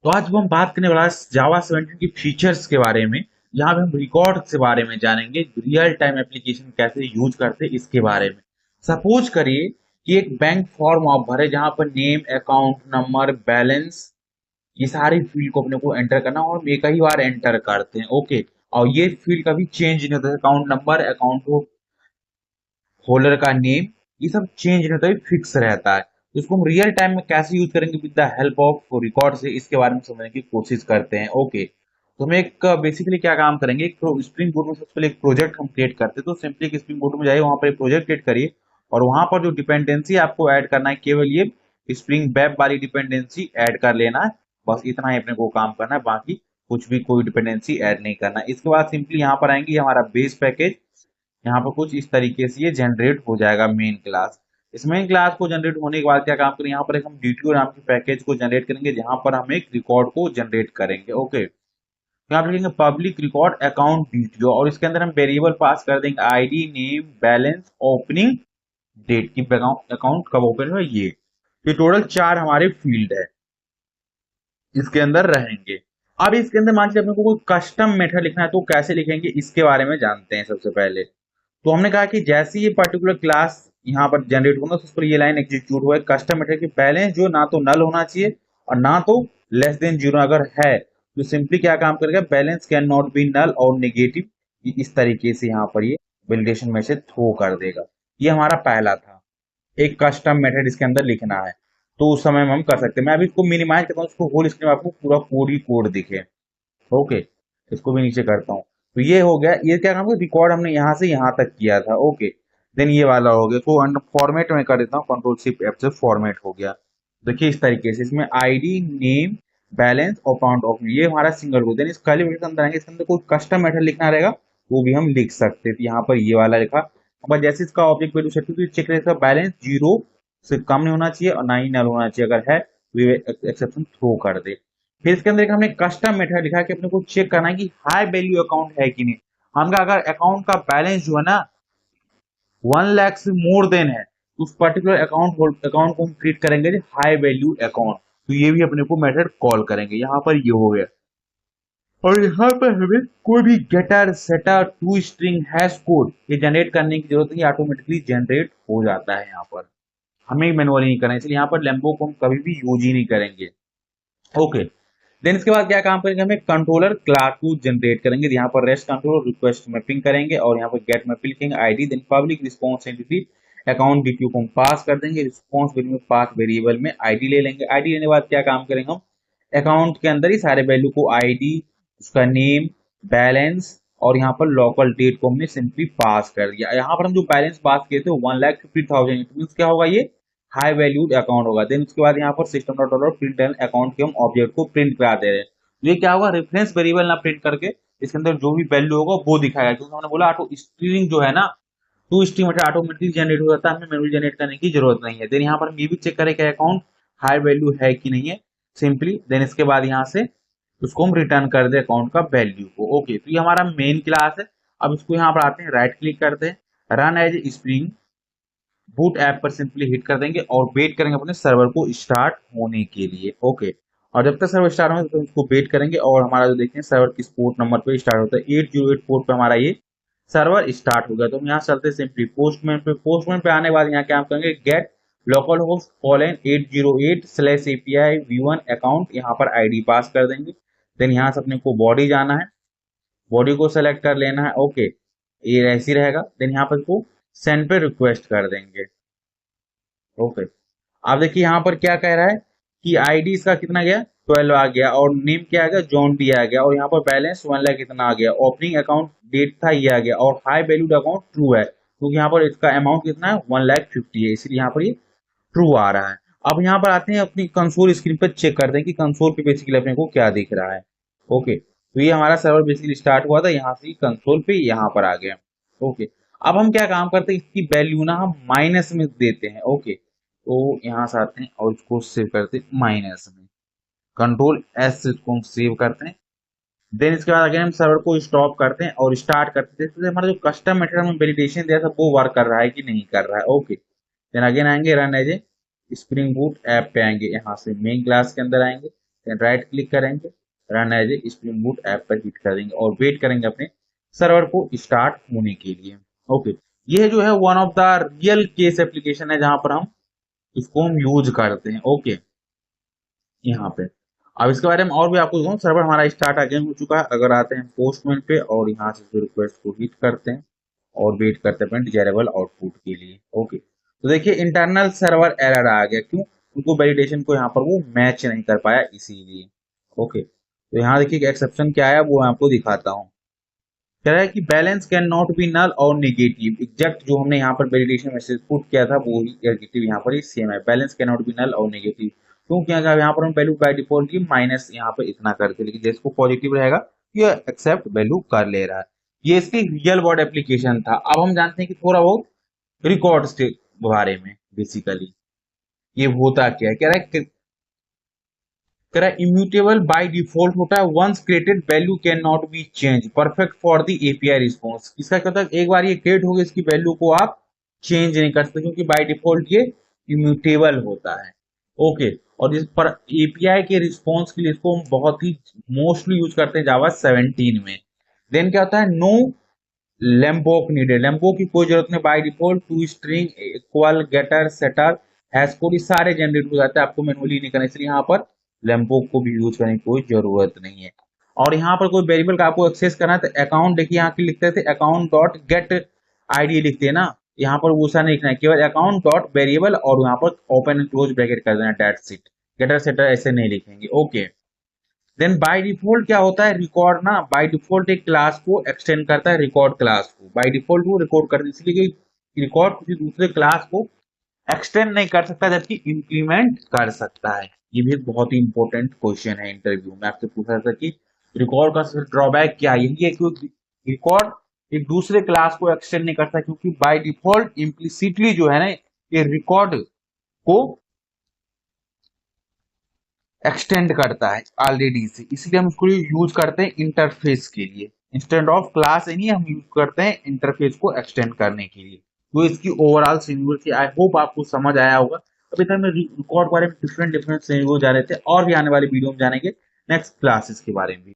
तो आज हम बात करने वाला जावा 17 की फीचर्स के बारे में। यहाँ पे हम रिकॉर्ड के बारे में जानेंगे, रियल टाइम एप्लीकेशन कैसे यूज करते हैं इसके बारे में। सपोज करिए कि एक बैंक फॉर्म आप भरे जहाँ पर नेम, अकाउंट नंबर, बैलेंस, ये सारी फील्ड को अपने को एंटर करना और हम एक ही बार एंटर करते हैं। ओके, और ये फील्ड कभी चेंज नहीं होता। अकाउंट नंबर, अकाउंट होल्डर का नेम, ये सब चेंज नहीं होता, फिक्स रहता है। तो इसको हम रियल टाइम में कैसे यूज करेंगे with the help of record से, इसके बारे में समझने की कोशिश करते हैं। ओके, तो हम एक बेसिकली क्या काम करेंगे, एक स्प्रिंग बोट में सबसे पहले एक प्रोजेक्ट हम क्रिएट करते हैं। तो सिंपली एक स्प्रिंग बोट में जाइए, वहां पर एक प्रोजेक्ट क्रिएट करिए और वहां पर जो डिपेंडेंसी आपको ऐड करना है, केवल ये स्प्रिंग वेब वाली डिपेंडेंसी ऐड कर लेना है। बस इतना ही अपने को काम करना है, बाकी कुछ भी कोई डिपेंडेंसी ऐड नहीं करना है। इसके बाद सिंपली यहाँ पर आएंगे, ये हमारा बेस पैकेज यहाँ पर कुछ इस तरीके से ये जनरेट हो जाएगा मेन क्लास। इस मेन क्लास को जनरेट होने के बाद क्या काम करें, यहाँ पर एक हम DTO नाम के पैकेज को जनरेट करेंगे जहां पर हम एक रिकॉर्ड को जनरेट करेंगे। ओके, तो यहाँ पर लिखेंगे पब्लिक रिकॉर्ड अकाउंट DTO और इसके अंदर हम वेरिएबल पास कर देंगे ID, name, balance, opening date की अकाउंट कब ओपन हुआ ये टोटल 4 हमारे फील्ड है इसके अंदर रहेंगे। अब इसके अंदर मान लीजिए अपने को कोई कस्टम मेथड लिखना है तो कैसे लिखेंगे इसके बारे में जानते हैं। सबसे पहले तो हमने कहा कि जैसे ये पर्टिकुलर क्लास यहाँ पर जनरेट होगा तो उस पर ये लाइन एग्जीक्यूट हुआ है, कस्टम मेथड की बैलेंस जो ना तो नल होना चाहिए और ना तो लेस देन जीरो अगर है तो सिंपली क्या काम करेगा, balance can not be null और नेगेटिव, इस तरीके से यहाँ पर ये वैलिडेशन मैसेज थ्रो कर देगा। ये हमारा पहला था, एक कस्टम मेथड इसके अंदर लिखना है। तो उस समय में हम कर सकते हैं। मैं अभी इसको मिनिमाइज करता हूँ, इसको होल स्क्रीन में आपको पूरा कोड ही कोड दिखे। ओके, इसको भी नीचे करता हूँ। तो ये हो गया, ये क्या काम है, रिकॉर्ड हमने यहाँ से यहाँ तक किया था। ओके, देन ये वाला हो गया, तो अंडर फॉर्मेट में कर देता हूँ, कंट्रोल शिफ्ट एफ से फॉर्मेट हो गया। देखिए इस तरीके से इसमें आईडी, नेम, बैलेंस और काउंट ऑफ, ये हमारा सिंगल को। देन इस कर्ली ब्रैकेट के अंदर आएंगे, इसके अंदर कोई कस्टम मेथड लिखना रहेगा वो भी हम लिख सकते हैं। तो यहाँ पर ये वाला लिखा, अब जैसे इसका ऑब्जेक्ट वैल्यू सेट होगी, चेक करें बैलेंस जीरो से कम नहीं होना चाहिए और ना ही नल होना चाहिए, अगर है तो एक्सेप्शन थ्रो कर दे। फिर इसके अंदर एक हमने कस्टम मेथड लिखा है कि अपने को चेक करना है कि हाई वैल्यू अकाउंट है कि नहीं। हमका अगर अकाउंट का बैलेंस जो है ना 1 लाख से मोर देन है तो उस पर्टिकुलर अकाउंट को हम ट्रीट करेंगे हाई वैल्यू अकाउंट। तो ये भी अपने को मेथड कॉल करेंगे। यहाँ पर ये हो गया और यहाँ पर हमें कोई भी getter, setter, to string, hash code ये जनरेट करने की जरूरत नहीं, ऑटोमेटिकली जनरेट हो जाता है। यहाँ पर हमें मैनुअली नहीं करना है, इसलिए यहाँ पर लेम्बो को हम कभी भी यूज ही नहीं करेंगे। ओके, देन इसके बाद क्या काम करेंगे, हमें कंट्रोलर क्लास को जनरेट करेंगे। यहाँ पर रेस्ट कंट्रोलर रिक्वेस्ट मैपिंग करेंगे और यहाँ पर गेट मैपिंग लिखेंगे ID, then public response entity account DTO को हम पास कर देंगे। रिस्पांस वेरिएबल में पास वेरिएबल में आईडी ले लेंगे। आईडी लेने के बाद क्या काम करेंगे, हम अकाउंट के अंदर ही सारे वैल्यू को आईडी, उसका नेम, बैलेंस और यहाँ पर लोकल डेट को हमने सिंपली पास कर दिया। यहाँ पर हम जो बैलेंस पास किए थे 1,50,000 मीन क्या होगा, ये हाई वैल्यूड अकाउंट होगा। देन उसके बाद यहाँ पर system dot out print account के हम ऑब्जेक्ट को प्रिंट करा दे रहे हैं। तो ये क्या होगा, रेफरेंस वेरिएबल ना प्रिंट करके इसके अंदर जो भी वैल्यू होगा वो दिखाएगा, क्योंकि हमने बोला ऑटो स्ट्रिंग जो है ना, टू स्ट्रिंग मतलब ऑटोमेटिकली जनरेट हो जाता है, हमें मैनुअली जनरेट करने की जरूरत नहीं है। देन यहाँ पर हम ये भी चेक करें कि अकाउंट हाई वैल्यू है कि नहीं है सिंपली। देन इसके बाद यहाँ से उसको हम रिटर्न कर दे अकाउंट का वैल्यू को। ओके, तो ये हमारा मेन क्लास है। अब इसको यहाँ पर आते हैं, राइट क्लिक करते हैं, run as spring boot app पर सिंपली हिट कर देंगे और वेट करेंगे अपने सर्वर को स्टार्ट होने के लिए। ओके, और जब तक सर्वर स्टार्ट होगा तो उसको वेट करेंगे और हमारा जो देखते हैं सर्वर किस पोर्ट नंबर पे स्टार्ट होता है, 808 पोर्ट पे हमारा ये सर्वर स्टार्ट हो गया। तो हम यहाँ चलते सिंपली पोस्टमैन पे आने के बाद यहाँ क्या हम करेंगे, get local host colon 808/API v1 account, यहाँ पर आईडी पास कर देंगे। देन यहाँ से अपने को बॉडी जाना है, बॉडी को सेलेक्ट कर लेना है। ओके, ये ऐसी रहेगा। देन यहाँ पर इसको सेंड पे रिक्वेस्ट कर देंगे। ओके, आप देखिए यहाँ पर क्या कह रहा है कि आईडी इसका कितना गया, 12 आ गया और नेम क्या आ गया, जॉन डी आ गया और यहाँ पर बैलेंस 1 लाख कितना आ गया, ओपनिंग अकाउंट डेट था ये आ गया और हाई वैल्यूड अकाउंट ट्रू है क्योंकि यहाँ पर इसका अमाउंट कितना है 1,50,000 है, इसलिए यहाँ पर ये ट्रू आ रहा है। अब यहाँ पर आते हैं, अपनी कंसोल स्क्रीन पर चेक करते हैं कि कंसोल पे बेसिकली अपने को क्या दिख रहा है। ओके, तो ये हमारा सर्वर बेसिकली स्टार्ट हुआ था यहाँ से, कंसोल पे यहाँ पर आ गया। ओके, अब हम क्या काम करते हैं, इसकी वैल्यू ना हम माइनस में देते हैं। ओके, तो यहाँ से आते हैं और इसको सेव करते हैं माइनस में, कंट्रोल S से इसको हम सेव करते हैं। देन इसके बाद अगेन हम सर्वर को स्टॉप करते हैं और स्टार्ट करते हैं। तो हमारा जो कस्टम मेथड हमें वैलिडेशन दिया था वो वर्क कर रहा है कि नहीं कर रहा है। ओके, देन अगेन आएंगे run as a spring boot app पे आएंगे, यहाँ से मेन क्लास के अंदर आएंगे, राइट क्लिक करेंगे, run as a spring boot app पर हिट कर देंगे और वेट करेंगे अपने सर्वर को स्टार्ट होने के लिए। ओके, ये जो है one of the real case application है जहां पर हम इसको हम यूज करते हैं। ओके, यहाँ पे अब इसके बारे में और भी आपको बताऊं। सर्वर हमारा स्टार्ट अगेन हो चुका है। अगर आते हैं पोस्टमैन पे और यहाँ से रिक्वेस्ट को हिट करते हैं और वेट करते हैं डिजायरेबल आउटपुट के लिए। ओके, तो देखिए इंटरनल सर्वर एरर आ गया। क्यों? उनको वैलिडेशन को यहाँ पर वो मैच नहीं कर पाया, इसीलिए। ओके, तो यहाँ देखिए एक्सेप्शन क्या है वो मैं आपको दिखाता हूँ। कह रहा है कि balance can not be null और नेगेटिव। एग्जैक्ट जो हमने यहाँ पर वैलिडेशन मैसेज पुट किया था वो ही नेगेटिव यहाँ पर सेम है। Balance can not be null और नेगेटिव क्योंकि अगर यहाँ पर हम वैल्यू बाय डिफॉल्ट की माइनस यहाँ पर इतना करते, लेकिन जिसको पॉजिटिव रहेगा ये एक्सेप्ट वैल्यू कर ले रहा है। ये इसकी रियल वर्ड एप्लीकेशन था। अब हम जानते हैं कि थोड़ा बहुत रिकॉर्ड्स के बारे में। बेसिकली ये होता क्या है, कह रहा है इम्यूटेबल बाय डिफॉल्ट होता है, once created value can not be change, perfect for the API response. इसका क्या होता है, एक बार ये क्रिएट हो गया इसकी वैल्यू को आप चेंज नहीं कर सकते क्योंकि बाय डिफॉल्ट ये इम्यूटेबल होता है। ओके, और इस पर एपीआई के रिस्पॉन्स के लिए इसको हम बहुत ही मोस्टली यूज करते हैं जावा 17 में। देन क्या होता है, नो लैम्बोक नीडेड, लैम्बोक की कोई जरूरत नहीं। By default to string equal getter setter hash code सारे जनरेट हो जाते हैं, आपको मैनुअली नहीं करना, इसलिए यहाँ पर लैम्बोक को भी यूज करने की कोई जरूरत नहीं है। और यहाँ पर कोई वेरिएबल का आपको एक्सेस करना है तो अकाउंट, देखिए यहाँ की लिखते थे अकाउंट डॉट गेट आईडी लिखते हैं ना, यहाँ पर वो सा नहीं लिखना है, केवल अकाउंट डॉट वेरिएबल और यहाँ पर ओपन एंड क्लोज ब्रैकेट कर देना, डेट्स इट। गेटर सेटर ऐसे नहीं लिखेंगे। ओके, देन बाय डिफॉल्ट क्या होता है, रिकॉर्ड ना बाय डिफॉल्ट एक क्लास को एक्सटेंड करता है, रिकॉर्ड क्लास को बाय डिफॉल्ट वो रिकॉर्ड करता है, इसलिए कि रिकॉर्ड किसी दूसरे क्लास को एक्सटेंड नहीं कर सकता जबकि इंप्लीमेंट कर सकता है। ये भी एक बहुत ही इंपॉर्टेंट क्वेश्चन है, इंटरव्यू में आपसे पूछा था कि रिकॉर्ड का ड्रॉबैक क्या है। यही है कि रिकॉर्ड एक दूसरे क्लास को एक्सटेंड नहीं करता क्योंकि बाय डिफॉल्ट इम्प्लिसिटली जो है ना ये रिकॉर्ड को एक्सटेंड करता है ऑलरेडी से, इसलिए हम उसको यूज करते हैं इंटरफेस के लिए। इंस्टेड ऑफ क्लास नहीं, हम यूज करते हैं इंटरफेस को एक्सटेंड करने के लिए। तो इसकी ओवरऑल सिनेरियो थी। आई होप आपको समझ आया होगा। अभी तक मैं रिकॉर्ड बारे में डिफरेंट सिनेरियो जा रहे थे और भी आने वाले वीडियो में जानेंगे नेक्स्ट क्लासेस के बारे में।